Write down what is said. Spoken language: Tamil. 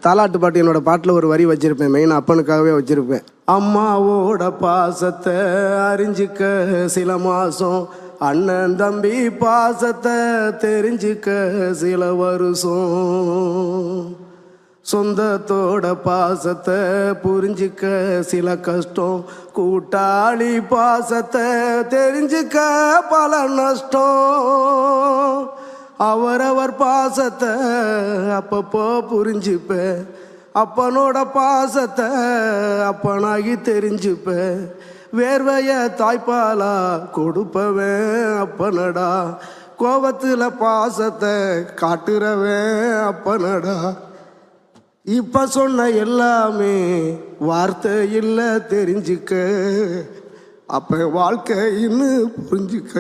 தாலாட்டு பாட்டு என்னோட பாட்டில் ஒரு வரி வச்சிருப்பேன், மெயின் அப்பனுக்காகவே வச்சிருப்பேன். அம்மாவோட பாசத்தை அறிஞ்சிக்க சில மாசம், அண்ணன் தம்பி பாசத்தை தெரிஞ்சிக்க சில வருஷம், சொந்தத்தோட பாசத்தை புரிஞ்சிக்க சில கஷ்டம், கூட்டாளி பாசத்தை தெரிஞ்சிக்க பல நஷ்டம். அவரவர் பாசத்தை அப்பப்போ புரிஞ்சுப்பேன், அப்பனோட பாசத்தை அப்பனாகி தெரிஞ்சுப்பேன். வேர்வைய தாய்ப்பாலா கொடுப்பவன் அப்பனடா, கோபத்தில் பாசத்தை காட்டுறவன் அப்பனடா. இப்ப சொன்ன எல்லாமே வார்த்தை இல்லை தெரிஞ்சுக்க, அப்ப வாழ்க்கைன்னு புரிஞ்சுக்க.